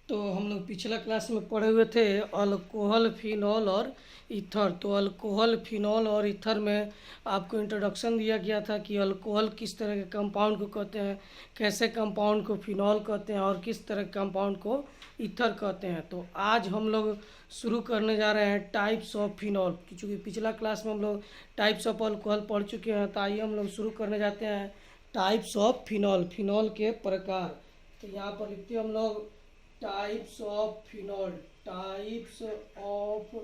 तो हम लोग पिछला क्लास में पढ़े हुए थे अल्कोहल, फिनॉल और ईथर। तो अल्कोहल, फिनॉल और ईथर में आपको इंट्रोडक्शन दिया गया था कि अल्कोहल किस तरह के कंपाउंड को कहते हैं, कैसे कंपाउंड को फिनॉल कहते हैं और किस तरह के कंपाउंड को ईथर कहते हैं। तो आज हम लोग शुरू करने जा रहे हैं टाइप्स ऑफ फिनॉल। चूँकि पिछला क्लास में हम लोग टाइप्स ऑफ अल्कोहल पढ़ चुके हैं, तो आइए हम लोग शुरू करने जाते हैं टाइप्स ऑफ फिनॉल, फिनॉल के प्रकार। तो यहाँ पर लिखते हैं हम लोग types of phenol, types of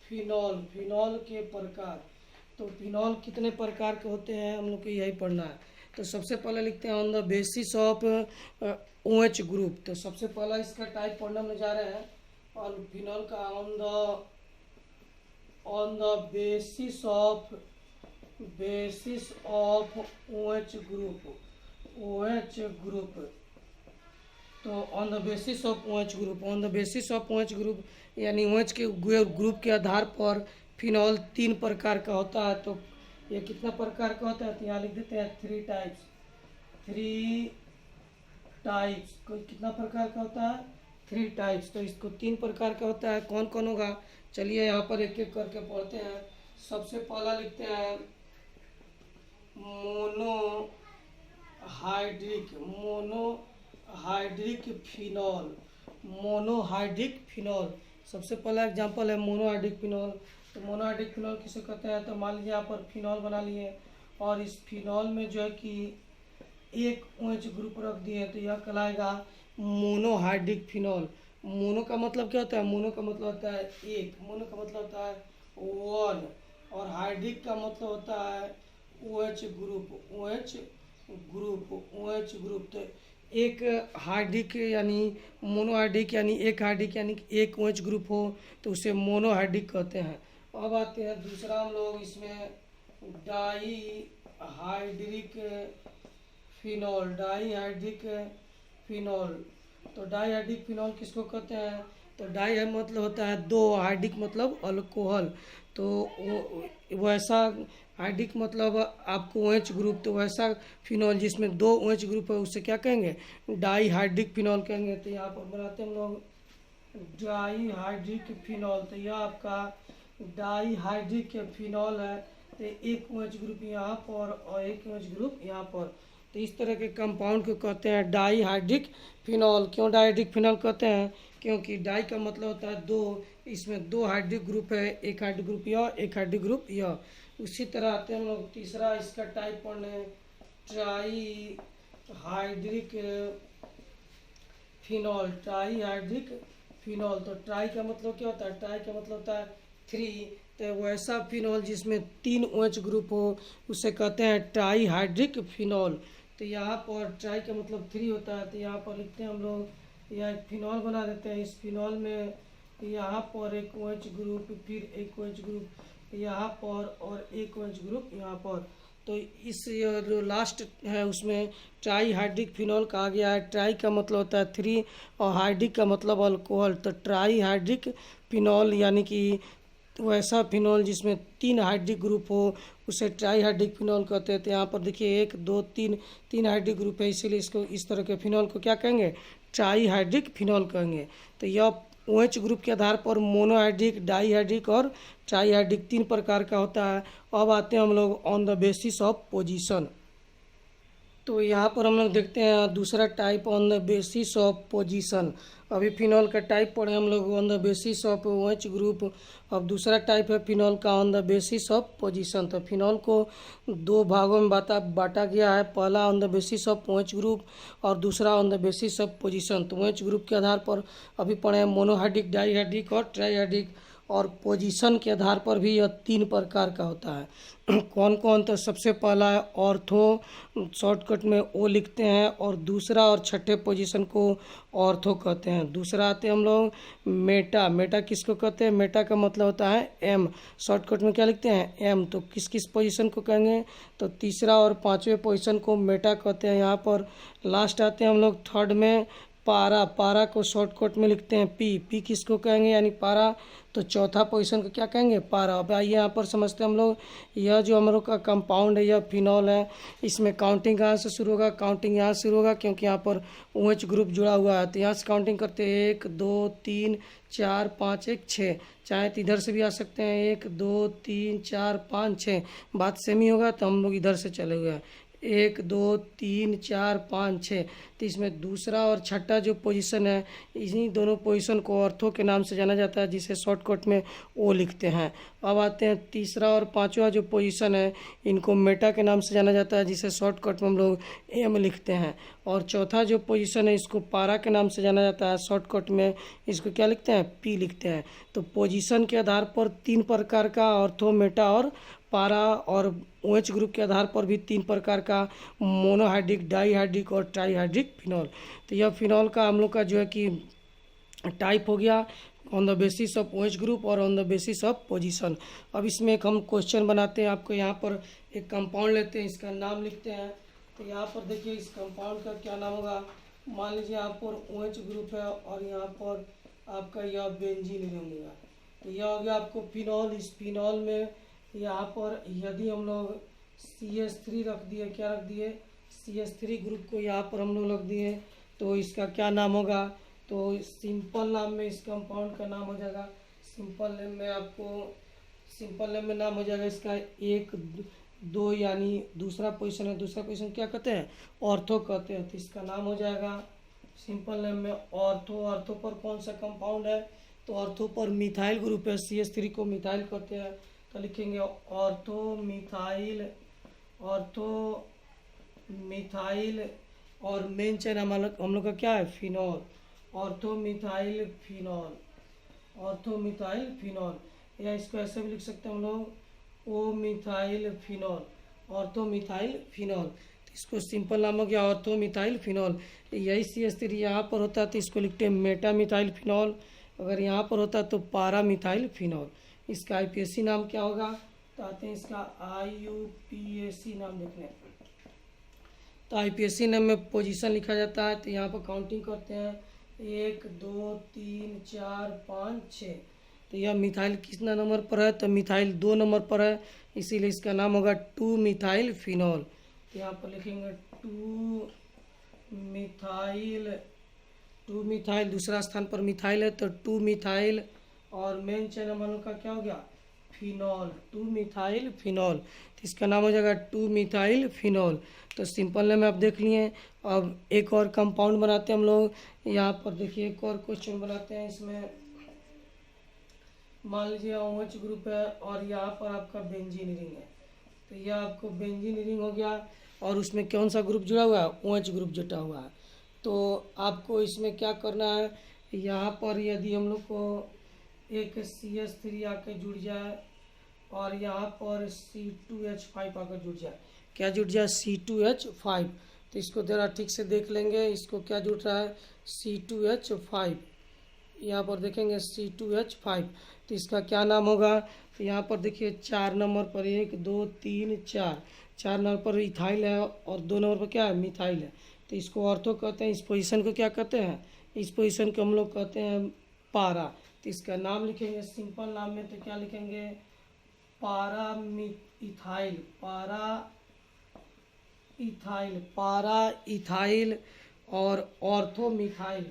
phenol, phenol के प्रकार। तो फिनॉल कितने प्रकार के होते हैं हम लोग को यही पढ़ना है। तो सबसे पहले लिखते हैं on the basis of OH group. तो सबसे पहला इसका टाइप पढ़ने में जा रहे हैं और फिनॉल का on the basis of OH group, OH group. तो on the basis of OH group, on the basis of OH group यानी OH के ग्रुप के आधार पर फिनॉल 3 प्रकार का होता है। तो ये कितना प्रकार का होता है, तो यहाँ लिख देते हैं 3 टाइप्स, 3 टाइप्स। कोई कितना प्रकार का होता है, 3 टाइप्स। तो इसको 3 प्रकार का होता है। कौन कौन होगा, चलिए यहाँ पर एक एक करके पढ़ते हैं। सबसे पहला लिखते हैं मोनोहाइड्रिक फिनॉल, मोनोहाइड्रिक फिनॉल। सबसे पहला एग्जांपल है मोनोहाइड्रिक फिनॉल। तो मोनोहाइड्रिक फिनॉल किसे कहते हैं, तो मान लीजिए यहाँ पर फिनॉल बना लिए और इस फिनॉल में जो है कि एक OH ग्रुप रख दिए, तो यह कहलाएगा मोनोहाइड्रिक फिनॉल। मोनो का मतलब क्या होता है, मोनो का मतलब होता है एक, मोनो का मतलब होता है वन, और हाइड्रिक का मतलब होता है OH group, OH group, OH group. तो एक हाइड्रिक यानी मोनोहाइड्रिक यानी एक हाइड्रिक यानी एक OH ग्रुप हो तो उसे मोनोहाइड्रिक कहते हैं। अब आते हैं दूसरा हम लोग इसमें di hydric phenol, dihydric phenol. तो डाईहाइड्रिक फिनॉल किसको कहते हैं, तो डाई है मतलब होता है दो, हाइड्रिक मतलब अल्कोहल। तो वैसा हाइड्रिक मतलब आपको OH ग्रुप, तो वैसा फिनॉल जिसमें 2 OH ग्रुप है उसे क्या कहेंगे, डाईहाइड्रिक फिनॉल कहेंगे। तो यहाँ पर बनाते हैं हम लोग डाईहाइड्रिक फिनॉल। तो यह आपका डाईहाइड्रिक फिनॉल है। तो एक OH ग्रुप यहाँ पर और एक OH ग्रुप यहाँ पर। तो इस तरह के कंपाउंड को कहते हैं डाईहाइड्रिक फिनॉल। क्यों डाईहाइड्रिक फिनॉल कहते हैं, क्योंकि डाई का मतलब होता है दो, इसमें 2 हाइड्रिक ग्रुप है, एक हाइड्रिक ग्रुप यह, एक हाइड्रिक ग्रुप यह। उसी तरह आते हैं हम लोग तीसरा इसका टाइप पढ़ने, try hydric phenol, try hydric phenol. तो ट्राई का मतलब क्या होता है, ट्राई का मतलब होता है 3। तो वैसा फिनॉल जिसमें 3 OH ग्रुप हो उसे कहते हैं ट्राई हाइड्रिक फिनॉल। तो यहाँ पर ट्राई का मतलब 3 होता है। तो यहाँ पर लिखते हैं हम लोग, यह एक फिनॉल बना देते हैं। इस फिनॉल में यहाँ पर एक OH ग्रुप, फिर एक OH ग्रुप यहाँ पर और एक OH ग्रुप यहाँ पर। तो इस जो लास्ट है उसमें ट्राई हाइड्रिक फिनॉल कहा गया है। ट्राई का मतलब होता है 3 और हाइड्रिक का मतलब अल्कोहल। तो ट्राई हाइड्रिक फिनॉल यानी कि वैसा फिनॉल जिसमें 3 हाइड्रिक ग्रुप हो उसे ट्राई हाइड्रिक फिनॉल कहते हैं। तो यहाँ पर देखिए 1 2 3 3 हाइड्रिक ग्रुप है, इसीलिए इसको इस तरह के फिनॉल को क्या कहेंगे, ट्राई हाइड्रिक फिनॉल कहेंगे। तो यह OH ग्रुप के आधार पर मोनोहाइड्रिक, डाईहाइड्रिक और ट्राईहाइड्रिक 3 प्रकार का होता है। अब आते हैं हम लोग on the basis of position. तो यहाँ पर हम लोग देखते हैं दूसरा type on the basis of position. अभी फिनॉल का टाइप पढ़े हम लोग on the basis of OH group. अब दूसरा टाइप है फिनॉल का on the basis of position. तो फिनॉल को 2 भागों में बांटा गया है। पहला on the basis of OH group और दूसरा on the basis of position. तो OH ग्रुप के आधार पर अभी पढ़े हैं मोनोहाइड्रिक, डाईहाइड्रिक और ट्राईहाइड्रिक, और पोजीशन के आधार पर भी यह 3 प्रकार का होता है। कौन कौन, तो सबसे पहला है ऑर्थो, शॉर्टकट में O लिखते हैं, और दूसरा और छठे पोजीशन को ऑर्थो कहते हैं। दूसरा आते हैं हम लोग मेटा, मेटा किसको कहते हैं, मेटा का मतलब होता है M, शॉर्टकट में क्या लिखते हैं M। तो किस किस पोजीशन को कहेंगे, तो तीसरा और 5वें पोजीशन को मेटा कहते हैं। यहाँ पर लास्ट आते हैं हम लोग थर्ड में पारा, पारा को शॉर्टकट में लिखते हैं पी, पी किसको कहेंगे यानी पारा, तो चौथा पोजीशन को क्या कहेंगे पारा। अब आइए यहाँ पर समझते हैं हम लोग, यह जो हम लोग का कंपाउंड है यह फिनॉल है, इसमें काउंटिंग कहाँ से शुरू होगा, काउंटिंग यहाँ से शुरू होगा क्योंकि यहाँ पर OH ग्रुप जुड़ा हुआ है, तो यहाँ से काउंटिंग करते हैं 1 2 3 4 5 1 6, चाहे तो इधर से भी आ सकते हैं 1 2 3 4 5 6, बात सेम ही होगा तो हम लोग इधर से चले हुए हैं 1 2 3 4 5 6, तो इसमें दूसरा और छठा जो पोजीशन है इन्हीं दोनों पोजीशन को ऑर्थो के नाम से जाना जाता है जिसे शॉर्टकट में ओ लिखते हैं। अब आते हैं तीसरा और पांचवा जो पोजीशन है इनको मेटा के नाम से जाना जाता है जिसे शॉर्टकट में हम लोग एम लिखते हैं, और चौथा जो पोजीशन है इसको पारा के नाम से जाना जाता है, शॉर्टकट में इसको क्या लिखते हैं पी लिखते हैं। तो पोजीशन के आधार पर 3 प्रकार का ऑर्थो, मेटा और पारा, और OH ग्रुप के आधार पर भी 3 प्रकार का मोनोहाइड्रिक, डाईहाइड्रिक और ट्राईहाइड्रिक फिनॉल। तो यह फिनॉल का हम लोग का जो है कि टाइप हो गया on the basis of OH group और on the basis of position. अब इसमें एक हम क्वेश्चन बनाते हैं, आपको यहाँ पर एक कंपाउंड लेते हैं, इसका नाम लिखते हैं। तो यहाँ पर देखिए इस कंपाउंड का क्या नाम होगा, मान लीजिए यहाँ पर OH ग्रुप है और यहाँ पर आपका यह बेंजीन रिंग होगा, तो यह हो गया आपको फिनॉल। इस फिनॉल में यहाँ पर यदि हम लोग CH3 रख दिए, क्या रख दिए CH3 ग्रुप को यहाँ पर हम लोग रख दिए, तो इसका क्या नाम होगा, तो सिंपल नाम में इस कंपाउंड का नाम हो जाएगा, सिंपल नेम में आपको सिंपल नेम में नाम हो जाएगा इसका 1 2, यानी दूसरा पोजीशन है, दूसरा पोजीशन क्या कहते हैं ऑर्थो कहते हैं, तो इसका नाम हो जाएगा सिंपल नेम में ऑर्थो। ऑर्थो पर कौन सा कंपाउंड है, तो ऑर्थो पर मिथाइल ग्रुप है, CH3 को मिथाइल कहते हैं, तो लिखेंगे ऑर्थो मिथाइल, ऑर्थो मिथाइल, और मेन चेन हम लोग का क्या है phenol, ortho methyl phenol, ortho methyl phenol, या इसको ऐसे भी लिख सकते हैं हम लोग O methyl phenol, ortho methyl phenol. तो इसको सिंपल नाम हो गया ऑर्थो मिथाइल फिनॉल। यही CH3 यहाँ पर होता है तो इसको लिखते हैं मेटा मिथाइल फिनॉल, अगर यहाँ पर होता है तो पारा मिथाइल फिनॉल। इसका IUPAC नाम क्या होगा, तो आते हैं इसका IUPAC नाम देखने, तो IUPAC नाम में पोजीशन लिखा जाता है, तो यहाँ पर काउंटिंग करते हैं 1 2 3 4 5 6, तो यह मिथाइल कितना नंबर पर है, तो मिथाइल 2 नंबर पर है, इसीलिए इसका नाम होगा 2 मिथाइल फिनॉल। तो यहाँ पर लिखेंगे 2 मिथाइल, दूसरा स्थान पर मिथाइल है तो 2 मिथाइल, और मेन चेन हम लोग का क्या हो गया फिनॉल, 2 मिथाइल फिनॉल, तो इसका नाम हो जाएगा 2 मिथाइल फिनॉल। तो सिंपल नेम आप देख लिए। अब एक और कंपाउंड बनाते हैं हम लोग, यहाँ पर देखिए एक और क्वेश्चन बनाते हैं। इसमें मान लीजिए OH ग्रुप है और यहाँ पर आपका बेंजीन रिंग है, तो यह आपको बेंजीन रिंग हो गया, और उसमें कौन सा ग्रुप जुड़ा हुआ है OH ग्रुप जुटा हुआ है। तो आपको इसमें क्या करना है, यहाँ पर यदि हम लोग को एक CH3 आकर जुड़ जाए और यहाँ पर C2H5 आकर जुड़ जाए, क्या जुड़ जाए C2H5, तो इसको ज़रा ठीक से देख लेंगे, इसको क्या जुड़ रहा है C2H5, यहाँ पर देखेंगे C2H5, तो इसका क्या नाम होगा, तो यहाँ पर देखिए 4 नंबर पर 1 2 3 4, 4 नंबर पर इथाइल है और 2 नंबर पर क्या है मिथाइल है, तो इसको ऑर्थो कहते हैं। इस पोजीशन को क्या कहते हैं, इस पोजीशन को हम लोग कहते हैं पारा। तो इसका नाम लिखेंगे सिंपल नाम में, तो क्या लिखेंगे पारा इथाइल, पारा इथाइल और ऑर्थो मिथाइल,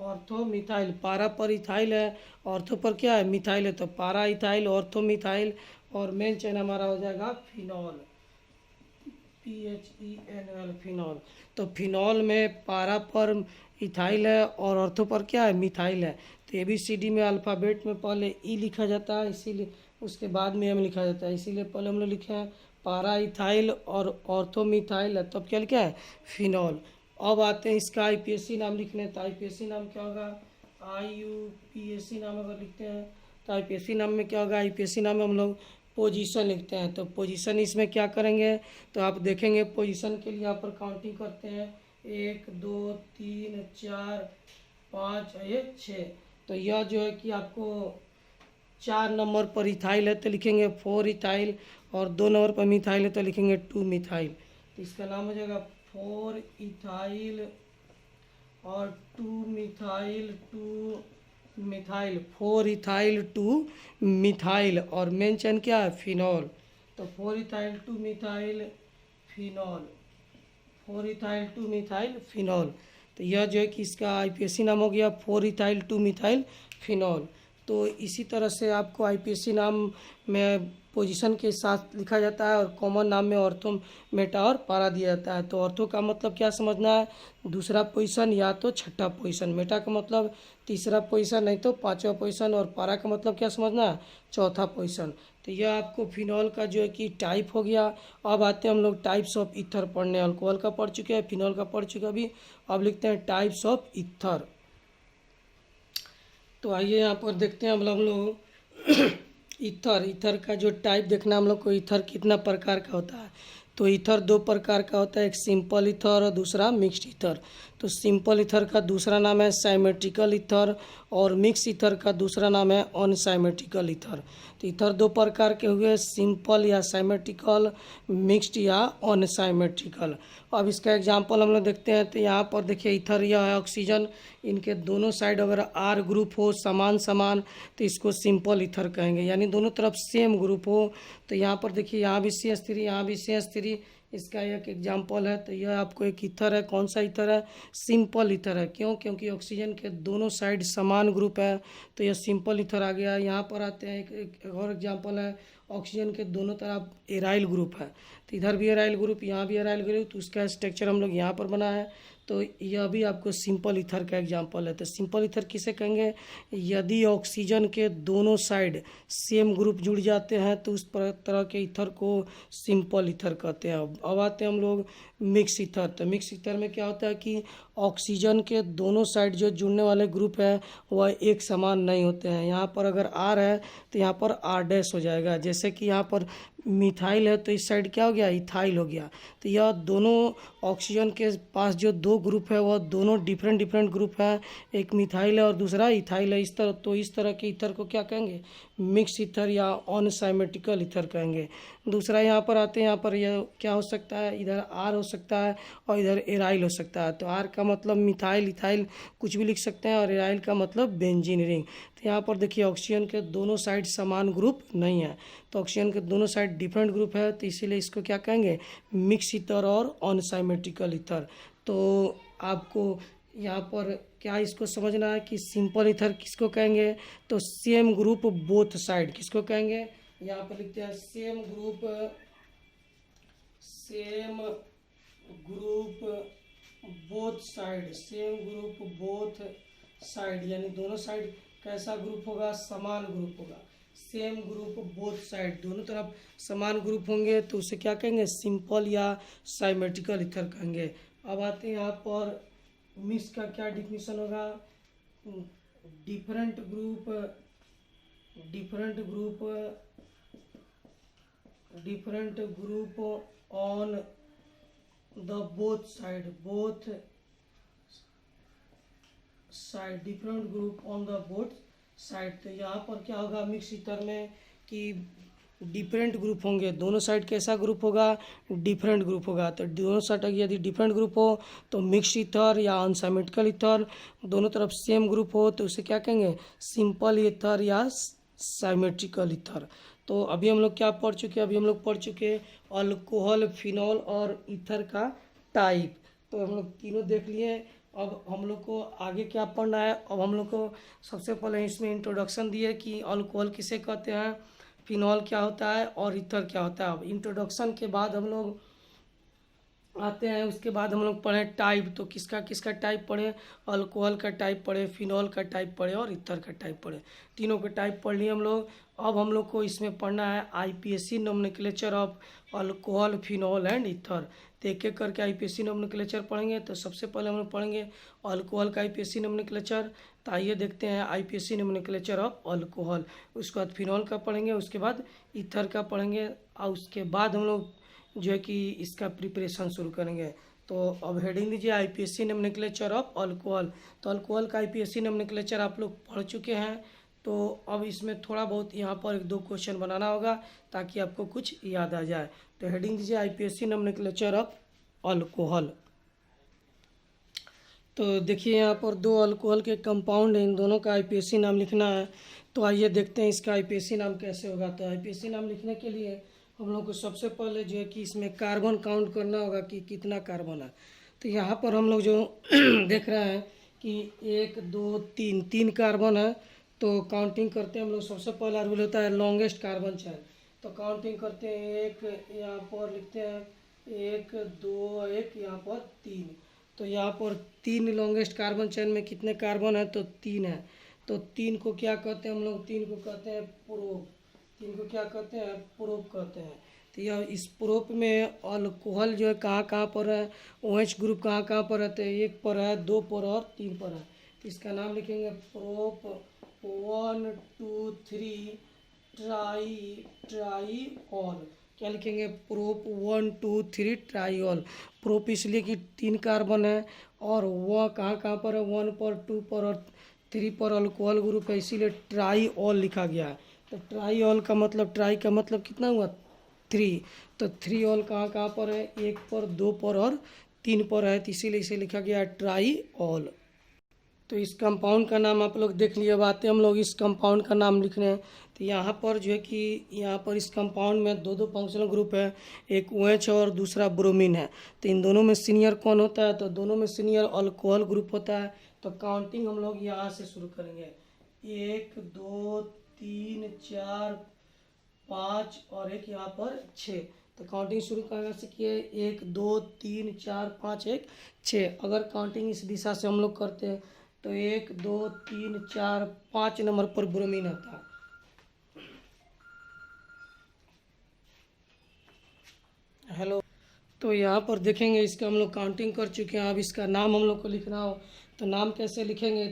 ऑर्थो मिथाइल, पारा पर इथाइल है, ऑर्थो पर क्या है मिथाइल है, तो पारा इथाइल, ऑर्थो मिथाइल, और मेन चेन हमारा हो जाएगा फिनॉल, PHENOL फिनॉल। तो फिनॉल में पारा पर इथाइल है और ऑर्थो पर क्या है मिथाइल है। तो ABCD में अल्फ़ाबेट में पहले E लिखा जाता है, इसीलिए उसके बाद में M लिखा जाता है, इसीलिए पहले हम लोग लिखे हैं पारा इथाइल और ऑर्थो मिथाइल है, तब क्या लिखा है फिनॉल। अब आते हैं इसका IUPAC नाम लिखने, तो IUPAC नाम क्या होगा, IUPAC नाम अगर लिखते हैं तो IUPAC नाम में क्या होगा, IUPAC नाम में हम लोग पोजीशन लिखते हैं। तो पोजीशन इसमें क्या करेंगे, तो आप देखेंगे पोजीशन के लिए यहाँ पर काउंटिंग करते हैं 1 2 3 4 5 1 6, तो यह जो है कि आपको 4 नंबर पर इथाइल है तो लिखेंगे 4 इथाइल, और 2 नंबर पर मिथाइल है तो लिखेंगे 2 मिथाइल, तो इसका नाम हो जाएगा 4 इथाइल और 2 मिथाइल 4 इथाइल 2 मिथाइल और मेन चेन क्या है, फिनॉल। तो 4 ethyl 2 methyl phenol, 4 ethyl 2 methyl phenol. तो यह जो है कि इसका आईपीएसी नाम हो गया 4 इथाइल 2 मिथाइल फिनॉल। तो इसी तरह से आपको आईपीएसी नाम में पोजीशन के साथ लिखा जाता है और कॉमन नाम में ऑर्थो, मेटा और पारा दिया जाता है। तो ऑर्थो का मतलब क्या समझना है, दूसरा पोजीशन या तो छठा पोजीशन, मेटा का मतलब तीसरा पोजीशन नहीं तो पांचवा पोजीशन, और पारा का मतलब क्या समझना है, चौथा पोजीशन। तो यह आपको फिनॉल का जो है कि टाइप हो गया। अब आते हैं हम लोग टाइप्स ऑफ ईथर पढ़ने। अल्कोहल का पढ़ चुके हैं, फिनॉल का पढ़ चुके अभी। अब लिखते हैं टाइप्स ऑफ ईथर। तो आइए यहाँ पर देखते हैं हम लोग ईथर का जो टाइप देखना हम लोग को, ईथर कितना प्रकार का होता है। तो ईथर दो प्रकार का होता है, एक सिंपल ईथर और दूसरा मिक्स्ड ईथर। तो सिंपल ईथर का दूसरा नाम है साइमेट्रिकल ईथर और मिक्स ईथर का दूसरा नाम है अनसाइमेट्रिकल ईथर। तो ईथर दो प्रकार के हुए, सिंपल या साइमेट्रिकल, मिक्स्ड या अनसाइमेट्रिकल। अब इसका एग्जांपल हम लोग देखते हैं। तो यहाँ पर देखिए ईथर यह है ऑक्सीजन, इनके दोनों साइड अगर आर ग्रुप हो समान समान तो इसको सिंपल ईथर कहेंगे, यानी दोनों तरफ सेम ग्रुप हो। तो यहाँ पर देखिए यहाँ भी CH3 यहाँ भी CH3, इसका एक एग्जांपल है। तो यह आपको एक ईथर है, कौन सा ईथर है, सिंपल ईथर है। क्यों, क्योंकि ऑक्सीजन के दोनों साइड समान ग्रुप है, तो यह सिंपल ईथर आ गया। यहाँ पर आते हैं एक और एग्जांपल है, ऑक्सीजन के दोनों तरफ एराइल ग्रुप है। तो इधर भी एराइल ग्रुप, यहाँ भी एराइल ग्रुप, तो उसका स्ट्रक्चर हम लोग यहाँ पर बना है। तो यह भी आपको सिंपल ईथर का एग्जांपल है। तो सिंपल ईथर किसे कहेंगे, यदि ऑक्सीजन के दोनों साइड सेम ग्रुप जुड़ जाते हैं तो उस तरह के ईथर को सिंपल ईथर कहते हैं। अब आते हैं हम लोग मिक्स ईथर। तो मिक्स ईथर में क्या होता है कि ऑक्सीजन के दोनों साइड जो जुड़ने वाले ग्रुप है वह एक समान नहीं होते हैं। यहाँ पर अगर आर है तो यहाँ पर आर डैश हो जाएगा, जैसे कि यहाँ पर मिथाइल है तो इस साइड क्या हो गया, इथाइल हो गया। तो यह दोनों ऑक्सीजन के पास जो दो ग्रुप है वह दोनों डिफरेंट डिफरेंट ग्रुप है, एक मिथाइल है और दूसरा इथाइल है। इस तरह, तो इस तरह के ईथर को क्या कहेंगे, मिक्स ईथर या अनसाइमेट्रिकल ईथर कहेंगे। दूसरा यहाँ पर आते हैं, यहाँ पर यह क्या हो सकता है, इधर आर हो सकता है और इधर एराइल हो सकता है। तो आर का मतलब मिथाइल इथाइल कुछ भी लिख सकते हैं और एराइल का मतलब बेंजीन रिंग। तो यहाँ पर देखिए ऑक्सीजन के दोनों साइड समान ग्रुप नहीं है, तो ऑक्सीजन के दोनों साइड डिफरेंट ग्रुप है, तो इसीलिए इसको क्या कहेंगे, मिक्स ईथर और अनसाइमेट्रिकल ईथर। तो आपको यहाँ पर क्या इसको समझना है कि सिंपल ईथर किसको कहेंगे, तो सेम ग्रुप बोथ साइड किसको कहेंगे, यहाँ पर लिखते हैं same group both side, same group both side, यानी दोनों साइड कैसा ग्रुप होगा, समान ग्रुप होगा। सेम ग्रुप बोथ साइड, दोनों तरफ समान ग्रुप होंगे तो उसे क्या कहेंगे, सिंपल या साइमेट्रिकल ईथर कहेंगे। अब आते हैं यहाँ पर मिक्स का क्या डिफिनीशन होगा, different group on the both side, different group on the both side. तो यहाँ पर क्या होगा मिक्स ईथर में कि डिफरेंट ग्रुप होंगे, दोनों साइड कैसा ग्रुप होगा, डिफरेंट ग्रुप होगा। तो दोनों साइड यदि डिफरेंट ग्रुप हो तो मिक्स ईथर या अनसाइमेट्रिकल ईथर, दोनों तरफ सेम ग्रुप हो तो उसे क्या कहेंगे, सिंपल ईथर या साइमेट्रिकल ईथर। तो अभी हम लोग क्या पढ़ चुके हैं, अभी हम लोग पढ़ चुके अल्कोहल, फिनॉल और ईथर का टाइप। तो हम लोग तीनों देख लिए। अब हम लोग को आगे क्या पढ़ना है, अब हम लोग को सबसे पहले इसमें इंट्रोडक्शन दिए कि अल्कोहल किसे कहते हैं, फिनॉल क्या होता है और ईथर क्या होता है। अब इंट्रोडक्शन के बाद हम लोग आते हैं, उसके बाद हम लोग पढ़े टाइप। तो किसका किसका टाइप पढ़े, अल्कोहल का टाइप पढ़े, फिनॉल का टाइप पढ़े और ईथर का टाइप पढ़े, तीनों के टाइप पढ़ लिए हम लोग। अब हम लोग को इसमें पढ़ना है IUPAC nomenclature of alcohol, phenol and ether. तो एक एक करके आईपीएसी नोमेनक्लेचर पढ़ेंगे। तो सबसे पहले हम लोग पढ़ेंगे अल्कोहल का आईपीएसी नोमेनक्लेचर। तो आइए देखते हैं आईपीएसी नोमेनक्लेचर ऑफ अल्कोहल। उसके बाद फिनॉल का पढ़ेंगे, उसके बाद ईथर का पढ़ेंगे और उसके बाद हम लोग जो है कि इसका प्रिपरेशन शुरू करेंगे। तो अब हेडिंग दीजिए आईपीएसी नोमेनक्लेचर ऑफ अल्कोहल। तो अल्कोहल का आईपीएसी नोमेनक्लेचर आप लोग पढ़ चुके हैं। तो अब इसमें थोड़ा बहुत यहाँ पर एक दो क्वेश्चन बनाना होगा ताकि आपको कुछ याद आ जाए। तो हेडिंग दीजिए आईपीएसी नोमेनक्लेचर ऑफ अल्कोहल। तो देखिए यहाँ पर दो अल्कोहल के कंपाउंड हैं, इन दोनों का आईपीएसी नाम लिखना है। तो आइए देखते हैं इसका आईपीएसी नाम कैसे होगा। तो आईपीएसी नाम लिखने के लिए हम लोग को सबसे पहले जो है कि इसमें कार्बन काउंट करना होगा कि कितना कार्बन है। तो यहाँ पर हम लोग जो देख रहे हैं कि 1 2 3 3 कार्बन है। तो काउंटिंग करते हैं हम लोग। सबसे पहला रूल होता है लॉन्गेस्ट कार्बन चेन। तो काउंटिंग करते हैं, एक यहाँ पर लिखते हैं 1 2 1, यहाँ पर 3। तो यहाँ पर 3 लॉन्गेस्ट कार्बन चेन में कितने कार्बन है, तो 3 है। तो 3 को क्या कहते हैं हम लोग, 3 को कहते हैं प्रोप। 3 को क्या कहते हैं, प्रोप कहते हैं। तो यह इस प्रोप में अल्कोहल जो है कहाँ कहाँ पर है, OH ग्रुप कहाँ कहाँ पर है, तो 1 पर है, 2 पर और 3 पर है। तो इसका नाम लिखेंगे प्रोप 1 2 3 ट्राईऑल। क्या लिखेंगे, प्रोप 1 2 3 ट्राईऑल। प्रोप इसलिए कि 3 कार्बन है और वह कहाँ कहाँ पर है, 1 पर, 2 पर और 3 पर अल्कोहल ग्रुप है, इसीलिए ट्राईऑल लिखा गया है। तो ट्राईऑल का मतलब, ट्राई का मतलब कितना हुआ, 3। तो 3 ऑल कहाँ कहाँ पर है, 1 पर, 2 पर और 3 पर है, तो इसीलिए इसे लिखा गया है ट्राईऑल। तो इस कंपाउंड का नाम आप लोग देख लिए। अब आते हम लोग इस कंपाउंड का नाम लिखने। तो यहाँ पर जो है कि यहाँ पर इस कंपाउंड में दो फंक्शनल ग्रुप है, एक OH और दूसरा ब्रोमीन है। तो इन दोनों में सीनियर कौन होता है, तो दोनों में सीनियर अल्कोहल ग्रुप होता है। तो काउंटिंग हम लोग यहाँ से शुरू करेंगे, 1 2 3 4 5 और एक यहाँ पर 6। तो काउंटिंग शुरू कहाँ से किए, 1 2 3 4 5 1 6। अगर काउंटिंग इस दिशा से हम लोग करते हैं तो 1 2 3 4 5 नंबर पर ब्रोमीन आता है। हेलो। तो यहाँ पर देखेंगे इसका हम लोग काउंटिंग कर चुके हैं। अब इसका नाम हम लोग को लिखना हो तो नाम कैसे लिखेंगे,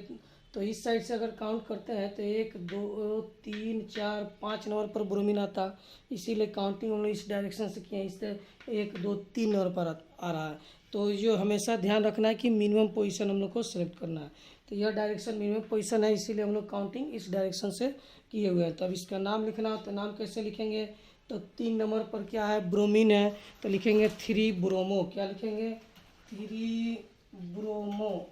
तो इस साइड से अगर काउंट करते हैं तो 1 2 3 4 5 नंबर पर ब्रोमीन आता, इसीलिए काउंटिंग हम लोग इस डायरेक्शन से किए हैं। इससे 1 2 3 नंबर पर आ रहा है। तो जो हमेशा ध्यान रखना है कि मिनिमम पोजीशन हम लोग को सिलेक्ट करना है। तो यह डायरेक्शन मिनिमम पोजीशन है, इसीलिए हम लोग काउंटिंग इस डायरेक्शन से किए हुए हैं। तो अब इसका नाम लिखना हो तो नाम कैसे लिखेंगे, तो 3 नंबर पर क्या है, ब्रोमीन है, तो लिखेंगे 3 ब्रोमो। क्या लिखेंगे, 3 ब्रोमो।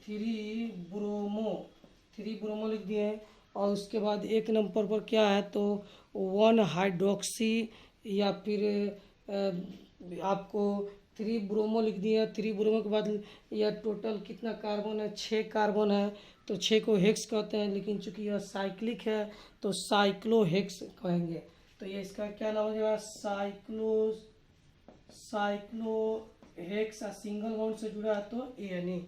3 ब्रोमो, 3 ब्रोमो लिख दिए। और उसके बाद 1 नंबर पर क्या है, तो 1 हाइड्रोक्सी, या फिर आपको 3 ब्रोमो लिख दिया। 3 ब्रोमो के बाद यह टोटल कितना कार्बन है, 6 कार्बन है। तो 6 को हेक्स कहते हैं, लेकिन चूंकि यह साइक्लिक है तो साइक्लोहेक्स कहेंगे। तो ये इसका क्या नाम हो जाएगा, साइक्लोहेक्स। सिंगल बॉन्ड से जुड़ा है तो ANE।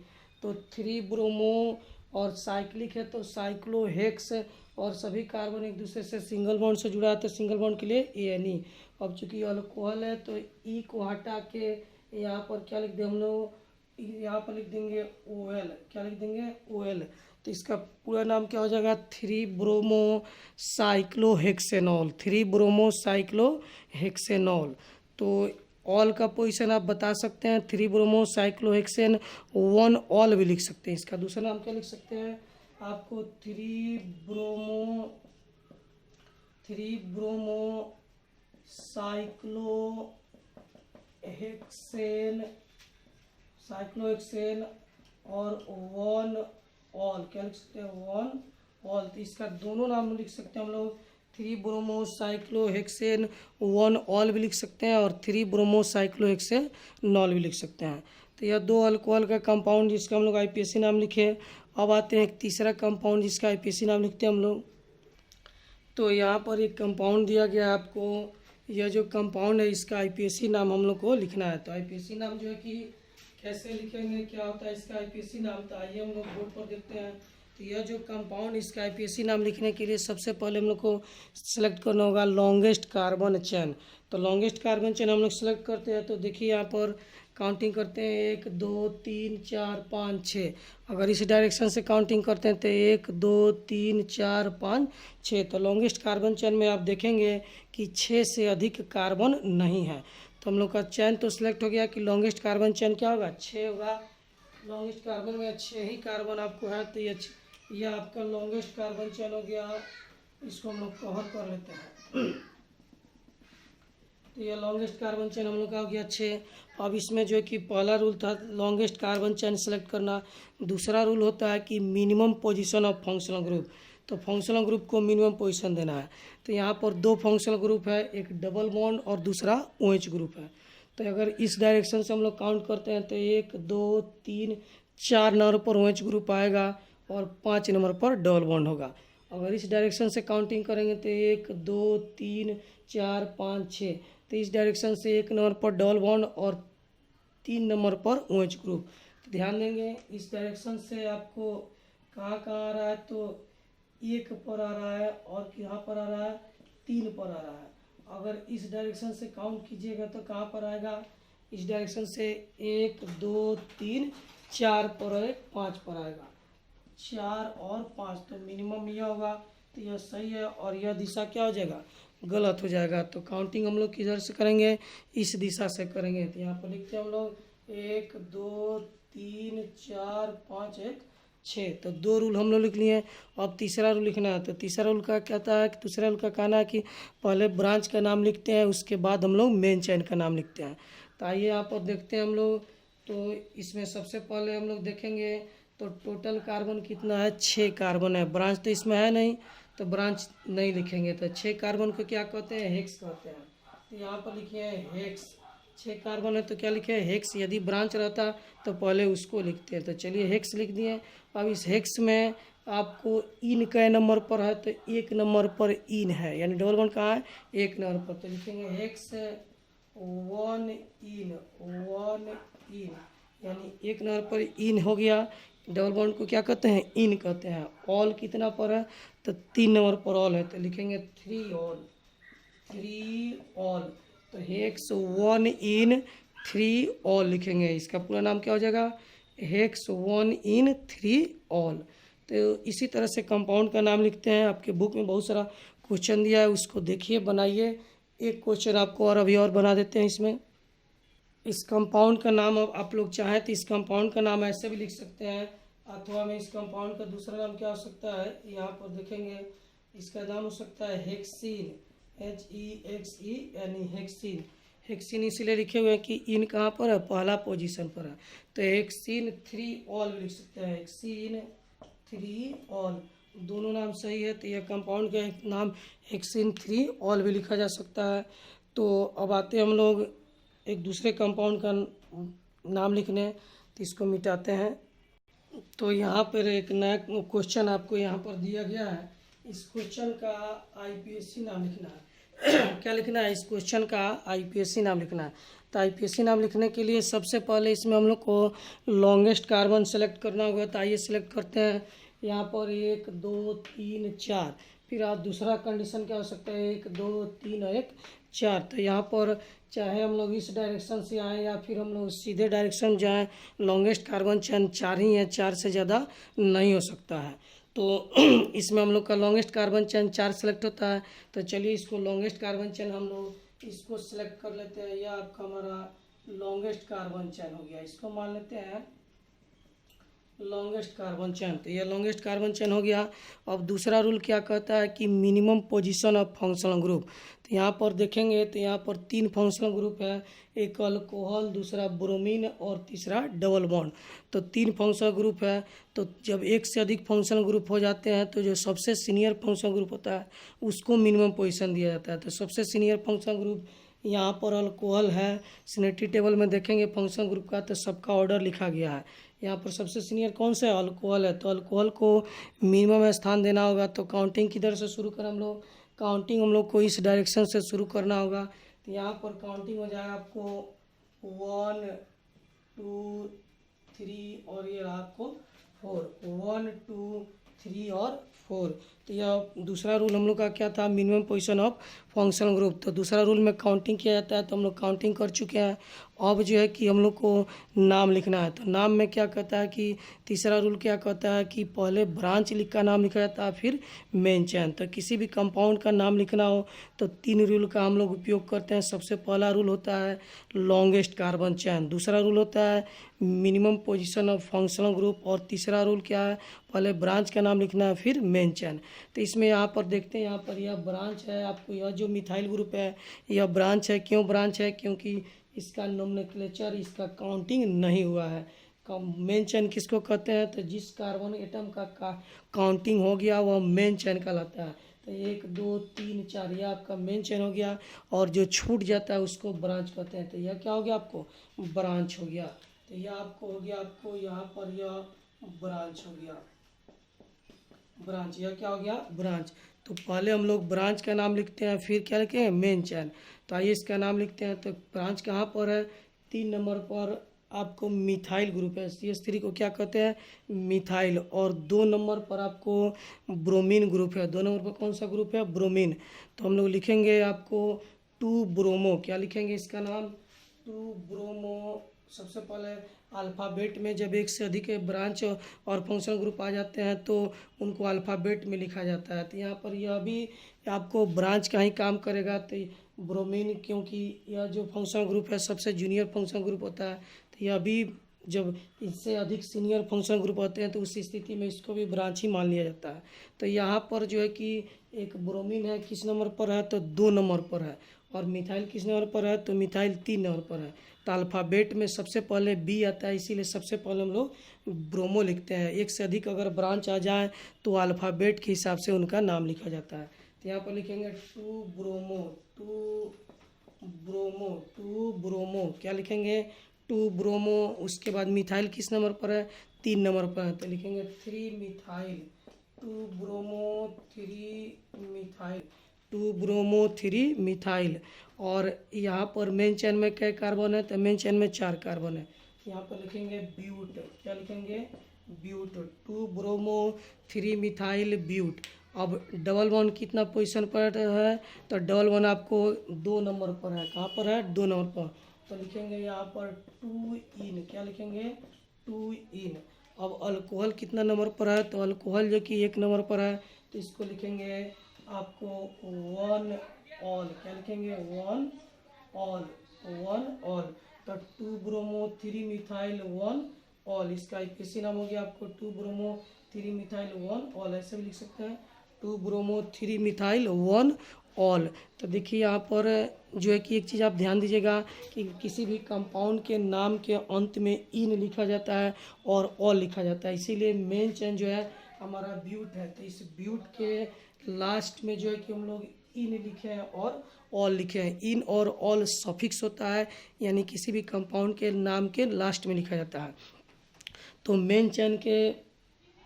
तो 3 ब्रोमो और साइक्लिक है तो साइक्लोहेक्स, और सभी कार्बन एक दूसरे से सिंगल बॉन्ड से जुड़ा है तो सिंगल बॉन्ड के लिए ANE। अब चूंकि अल्कोहल है तो E को हटा के यहाँ पर क्या लिख दें हम लोग, यहाँ पर लिख देंगे OL। क्या लिख देंगे, OL। तो इसका पूरा नाम क्या हो जाएगा, 3 ब्रोमो साइक्लोहेक्सेनॉल। 3 bromo cyclohexanol. तो ऑल का पोजीशन आप बता सकते हैं, 3 ब्रोमो साइक्लोहेक्सेन 1 ऑल भी लिख सकते हैं। इसका दूसरा नाम क्या लिख सकते हैं आपको, 3 ब्रोमो साइक्लोहेक्सेन और 1 ऑल। क्या लिख सकते हैं, 1 ऑल। तो इसका दोनों नाम लिख सकते हैं हम लोग, 3 ब्रोमो साइक्लोहेक्सेन 1 ऑल भी लिख सकते हैं, और 3 ब्रोमो साइक्लोहेक्सेन नॉल भी लिख सकते हैं। तो यह 2 अल्कोहल का कंपाउंड जिसका हम लोग आईपीएसी नाम लिखे। अब आते हैं एक तीसरा कंपाउंड जिसका आईपीएसी नाम लिखते हैं हम लोग। तो यहाँ पर एक कंपाउंड दिया गया है आपको, यह जो कंपाउंड है इसका आईपीएसी नाम हम लोग को लिखना है। तो आईपीएसी नाम जो है कि कैसे लिखेंगे, क्या होता है इसका आईपीएसी नाम, तो आइए हम लोग बोर्ड पर देखते हैं। तो यह जो कंपाउंड, इसका आईपीएसी नाम लिखने के लिए सबसे पहले हम लोग को सिलेक्ट करना होगा लॉन्गेस्ट कार्बन चेन। तो लॉन्गेस्ट कार्बन चेन हम लोग सेलेक्ट करते हैं। तो देखिए यहाँ पर काउंटिंग करते हैं, 1 2 3 4 5 6। अगर इस डायरेक्शन से काउंटिंग करते हैं तो 1 2 3 4 5 6। तो लॉन्गेस्ट कार्बन चेन में आप देखेंगे कि 6 से अधिक कार्बन नहीं है। तो हम लोग का चेन तो सिलेक्ट हो गया कि लॉन्गेस्ट कार्बन चेन क्या होगा, 6 होगा। लॉन्गेस्ट कार्बन में 6 ही कार्बन आपको है, तो ये आपका लॉन्गेस्ट कार्बन चेन हो गया। इसको हम लोग कवर कर लेते हैं। तो ये लॉन्गेस्ट कार्बन चेन हम लोग का हो गया 6। अब इसमें जो है कि पहला रूल था लॉन्गेस्ट कार्बन चेन सेलेक्ट करना, दूसरा रूल होता है कि minimum position of functional group, तो फंक्शनल ग्रुप को मिनिमम पोजीशन देना है। तो यहाँ पर दो फंक्शनल ग्रुप है, एक डबल बॉन्ड और दूसरा OH ग्रुप है। तो अगर इस डायरेक्शन से हम लोग काउंट करते हैं तो 1 2 3 4 नंबर पर OH ग्रुप आएगा और 5 नंबर पर डबल बॉन्ड होगा। अगर इस डायरेक्शन से काउंटिंग करेंगे तो 1 2 3 4 5 6, तो इस डायरेक्शन से 1 नंबर पर डबल बॉन्ड और 3 नंबर पर OH ग्रुप। तो ध्यान देंगे इस डायरेक्शन से आपको कहाँ कहाँ आ रहा है, तो 1 पर आ रहा है और यहाँ पर आ रहा है 3 पर आ रहा है। अगर इस डायरेक्शन से काउंट कीजिएगा तो कहाँ पर आएगा, इस डायरेक्शन से 1 2 3 4 पर है, 5 पर आएगा, 4 और 5, तो मिनिमम यह होगा। तो यह सही है और यह दिशा क्या हो जाएगा, गलत हो जाएगा। तो काउंटिंग हम लोग किधर से करेंगे, इस दिशा से करेंगे। तो यहाँ पर लिखते हैं हम लोग 1 2 3 4 5 1 6, तो 2 रूल हम लोग लिख लिए। अब तीसरा रूल लिखना है। तो तीसरा रूल का कहता है कि दूसरा रूल का कहना है कि पहले ब्रांच का नाम लिखते हैं, उसके बाद हम लोग मेन चेन का नाम लिखते हैं। तो आइए यहाँ पर देखते हैं हम लोग। तो इसमें सबसे पहले हम लोग देखेंगे तो टोटल कार्बन कितना है, 6 कार्बन है। ब्रांच तो इसमें है नहीं तो ब्रांच नहीं लिखेंगे। तो 6 कार्बन को क्या कहते हैं, हेक्स कहते हैं। तो यहाँ पर लिखे हैं हेक्स, 6 कार्बन है तो क्या लिखे हैं, हेक्स। यदि ब्रांच रहता तो पहले उसको लिखते हैं। तो चलिए हेक्स लिख दिए। अब इस हेक्स में आपको इन कै नंबर पर है, तो 1 नंबर पर इन है, यानी डबल बॉन्ड कहाँ है, 1 नंबर पर। तो लिखेंगे हेक्स 1 इन, 1 इन, यानी 1 नंबर पर इन हो गया। डबल बॉन्ड को क्या कहते हैं, इन कहते हैं। ऑल कितना पर है, तो 3 नंबर पर ऑल है, तो लिखेंगे 3 ऑल, 3 ऑल। तो हेक्स 1 इन 3 ऑल लिखेंगे। इसका पूरा नाम क्या हो जाएगा, हेक्स 1 इन 3 ऑल। तो इसी तरह से कंपाउंड का नाम लिखते हैं। आपके बुक में बहुत सारा क्वेश्चन दिया है, उसको देखिए, बनाइए। एक क्वेश्चन आपको और अभी और बना देते हैं इसमें। इस कंपाउंड का नाम अब आप लोग चाहें तो इस कंपाउंड का नाम ऐसे भी लिख सकते हैं, अथवा में इस कंपाउंड का दूसरा नाम क्या हो सकता है, यहाँ पर देखेंगे इसका नाम हो सकता है हेक्सीन, HEXE, यानी हेक्सीन। हेक्सीन इसीलिए लिखे हुए हैं कि इन कहाँ पर है, पहला पोजीशन पर है। तो हेक्सीन 3 ऑल भी लिख सकते हैं, हेक्सीन 3 ऑल, दोनों नाम सही है। तो यह कंपाउंड का नाम हेक्सीन 3 ऑल भी लिखा जा सकता है। तो अब आते हैं हम लोग एक दूसरे कंपाउंड का नाम लिखने। तो इसको मिटाते हैं। तो यहाँ पर एक नया क्वेश्चन आपको यहाँ पर दिया गया है। इस क्वेश्चन का IPSC नाम लिखना है। क्या लिखना है, इस क्वेश्चन का IPSC नाम लिखना है। तो IPSC नाम लिखने के लिए सबसे पहले इसमें हम लोग को लॉन्गेस्ट कार्बन सेलेक्ट करना होगा। तो आइए सेलेक्ट करते हैं। यहाँ पर 1 2 3 4, फिर आप दूसरा कंडीशन क्या हो सकता है, 1 2 3 और 1 4। तो यहाँ पर चाहे हम लोग इस डायरेक्शन से आएँ या फिर हम लोग सीधे डायरेक्शन जाएँ, लॉन्गेस्ट कार्बन चेन 4 ही है, 4 से ज़्यादा नहीं हो सकता है। तो इसमें हम लोग का लॉन्गेस्ट कार्बन चेन 4 सेलेक्ट होता है। तो चलिए इसको लॉन्गेस्ट कार्बन चेन हम लोग इसको सेलेक्ट कर लेते हैं। यह आपका हमारा लॉन्गेस्ट कार्बन चेन हो गया, इसको मान लेते हैं लॉन्गेस्ट कार्बन चेन। तो ये लॉन्गेस्ट कार्बन चेन हो गया। अब दूसरा रूल क्या कहता है कि minimum position of functional group. तो यहाँ पर देखेंगे तो यहाँ पर 3 फंक्शनल ग्रुप है, एक अल्कोहल, दूसरा ब्रोमीन और तीसरा डबल बॉन्ड। तो 3 फंक्शनल ग्रुप है। तो जब एक से अधिक फंक्शनल ग्रुप हो जाते हैं तो जो सबसे सीनियर फंक्शनल ग्रुप होता है उसको मिनिमम पोजीशन दिया जाता है। तो सबसे सीनियर फंक्शनल ग्रुप यहाँ पर अल्कोहल है। सिनेरिटी टेबल में देखेंगे फंक्शनल ग्रुप का तो सबका ऑर्डर लिखा गया है। यहाँ पर सबसे सीनियर कौन सा है, अल्कोहल है। तो अल्कोहल को मिनिमम स्थान देना होगा। तो काउंटिंग किधर से शुरू करें हम लोग, काउंटिंग हम लोग को इस डायरेक्शन से शुरू करना होगा। तो यहाँ पर काउंटिंग हो जाएगा आपको 1 2 3 और ये आपको 4, 1 2 3 और 4। तो यह दूसरा रूल हम लोग का क्या था, minimum position of functional group. तो दूसरा रूल में काउंटिंग किया जाता है, तो हम लोग काउंटिंग कर चुके हैं। अब जो है कि हम लोग को नाम लिखना है। तो नाम में क्या कहता है कि तीसरा रूल क्या कहता है कि पहले ब्रांच का नाम लिखा जाता है, फिर मेन चेन। तो किसी भी कंपाउंड का नाम लिखना हो तो 3 रूल का हम लोग उपयोग करते हैं। सबसे पहला रूल होता है लॉन्गेस्ट कार्बन चेन, दूसरा रूल होता है minimum position of functional group, और तीसरा रूल क्या है, पहले ब्रांच का नाम लिखना है फिर मेन चेन। तो इसमें यहाँ पर देखते हैं, यहाँ पर यह ब्रांच है, आपको यह जो जो मिथाइल ग्रुप है यह ब्रांच है। क्यों ब्रांच है? क्योंकि इसका नोमेनक्लेचर, इसका काउंटिंग नहीं हुआ है। मेन चेन किसको कहते हैं? तो जिस कार्बन एटम का काउंटिंग हो गया वह मेन चेन कहलाता है। तो 1 2 3 4 यह आपका मेन चेन हो गया, और जो छूट जाता है उसको ब्रांच कहते हैं। तो यह क्या हो गया? आपको ब्रांच हो गया। तो यह आपको हो गया, आपको यहाँ पर यह ब्रांच हो गया, ब्रांच। यह क्या हो गया? ब्रांच। तो पहले हम लोग ब्रांच का नाम लिखते हैं, फिर क्या लिखे हैं? Main chain. तो आइए इसका नाम लिखते हैं। तो ब्रांच कहाँ पर है? 3 नंबर पर आपको मिथाइल ग्रुप है, CH3 को क्या कहते हैं? मिथाइल। और 2 नंबर पर आपको ब्रोमीन ग्रुप है। 2 नंबर पर कौन सा ग्रुप है? ब्रोमीन। तो हम लोग लिखेंगे आपको 2 ब्रोमो। क्या लिखेंगे इसका नाम? 2 ब्रोमो। सबसे पहले अल्फ़ाबेट में जब एक से अधिक ब्रांच और फंक्शनल ग्रुप आ जाते हैं तो उनको अल्फ़ाबेट में लिखा जाता है। तो यहाँ पर यह भी आपको ब्रांच का ही काम करेगा। तो ब्रोमीन, क्योंकि यह जो फंक्शनल ग्रुप है सबसे जूनियर फंक्शनल ग्रुप होता है, तो यह भी जब इससे अधिक सीनियर फंक्शनल ग्रुप होते हैं तो उस स्थिति में इसको भी ब्रांच ही मान लिया जाता है। तो यहाँ पर जो है कि एक ब्रोमीन है, किस नंबर पर है? तो 2 नंबर पर है। और मिथाइल किस नंबर पर है? तो मिथाइल 3 नंबर पर है। तो अल्फ़ाबेट में सबसे पहले बी आता है, इसीलिए सबसे पहले हम लोग ब्रोमो लिखते हैं। एक से अधिक अगर ब्रांच आ जाए तो अल्फ़ाबेट के हिसाब से उनका नाम लिखा जाता है। तो यहाँ पर लिखेंगे 2 ब्रोमो, 2 ब्रोमो, 2 ब्रोमो। क्या लिखेंगे? 2 ब्रोमो। उसके बाद मिथाइल किस नंबर पर है? 3 नंबर पर है। तो लिखेंगे 3 methyl, 2 bromo 3 methyl, 2 bromo 3 methyl. और यहाँ पर मेन चेन में क्या कार्बन है? तो मेन चेन में 4 कार्बन है। यहाँ पर लिखेंगे ब्यूट। क्या लिखेंगे? ब्यूट। 2 bromo 3 methyl but. अब डबल बॉन्ड कितना पोजीशन पर है? तो डबल बॉन्ड आपको 2 नंबर पर है। कहाँ पर है? 2 नंबर पर। तो लिखेंगे यहाँ पर 2 इन। क्या लिखेंगे? 2 इन। अब अल्कोहल कितना नंबर पर है? तो अल्कोहल जो कि 1 नंबर पर है, तो इसको लिखेंगे आपको 1 ऑल। क्या लिखेंगे? 1 ऑल, 1 ऑल। तो 2 ब्रोमो 3 मिथाइल 1 ऑल। इसका IPAC नाम हो गया आपको 2 ब्रोमो 3 मिथाइल 1 ऑल। ऐसे भी लिख सकते हैं 2 ब्रोमो 3 मिथाइल 1 ऑल। तो देखिए यहाँ पर जो है कि एक चीज़ आप ध्यान दीजिएगा कि किसी भी कंपाउंड के नाम के अंत में इन लिखा जाता है और ऑल लिखा जाता है। इसीलिए मेन चेन जो है हमारा ब्यूट है। तो इस ब्यूट के लास्ट में जो है कि हम लोग इन लिखे हैं और ऑल लिखे हैं। इन और ऑल सफिक्स होता है, यानी किसी भी कंपाउंड के नाम के लास्ट में लिखा जाता है। तो मेन चेन के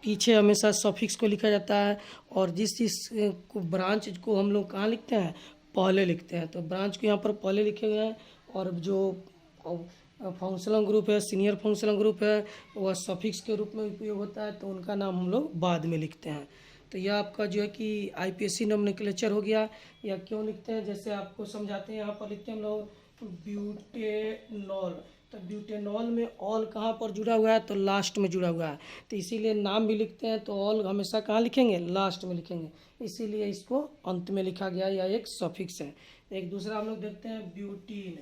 पीछे हमेशा सफिक्स को लिखा जाता है, और जिस को ब्रांच को हम लोग कहाँ लिखते हैं? पहले लिखते हैं। तो ब्रांच को यहाँ पर पहले लिखे हुए हैं, और जो फंक्शनल ग्रुप है, सीनियर फंक्शनल ग्रुप है, वह सफिक्स के रूप में उपयोग होता है, तो उनका नाम हम लोग बाद में लिखते हैं। तो यह आपका जो है कि IPAC नोमेनक्लेचर हो गया। या क्यों लिखते हैं? जैसे आपको समझाते हैं। यहाँ पर लिखते हैं हम लोग ब्यूटेनॉल। तो ब्यूटेनॉल में ऑल कहाँ पर जुड़ा हुआ है? तो लास्ट में जुड़ा हुआ है। तो इसीलिए नाम भी लिखते हैं तो ऑल हमेशा कहाँ लिखेंगे? लास्ट में लिखेंगे। इसीलिए इसको अंत में लिखा गया, या एक सफिक्स है। एक दूसरा हम लोग देखते हैं ब्यूटीन।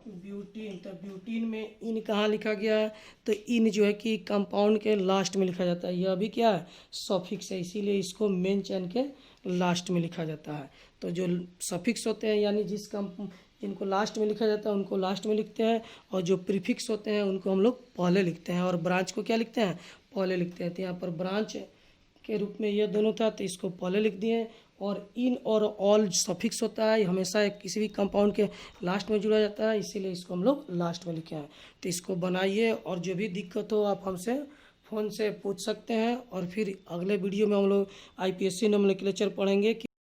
ब्यूटीन, तो ब्यूटीन में इन कहाँ लिखा गया है? तो इन जो है कि कंपाउंड के लास्ट में लिखा जाता है। यह भी क्या है? सफिक्स है, इसीलिए इसको मेन चेन के लास्ट में लिखा जाता है। तो जो सफिक्स होते हैं, यानी जिनको लास्ट में लिखा जाता है उनको लास्ट में लिखते हैं, और जो प्रीफिक्स होते हैं उनको हम लोग पहले लिखते हैं, और ब्रांच को क्या लिखते हैं? पहले लिखते हैं। तो यहाँ पर ब्रांच के रूप में ये दोनों था, तो इसको पहले लिख दिए। और इन और ऑल सफिक्स होता है, हमेशा किसी भी कंपाउंड के लास्ट में जुड़ा जाता है, इसीलिए इसको हम लोग लास्ट में लिखे हैं। तो इसको बनाइए, और जो भी दिक्कत हो आप हमसे फ़ोन से पूछ सकते हैं। और फिर अगले वीडियो में हम लोग IPAC नोमेनक्लेचर पढ़ेंगे कि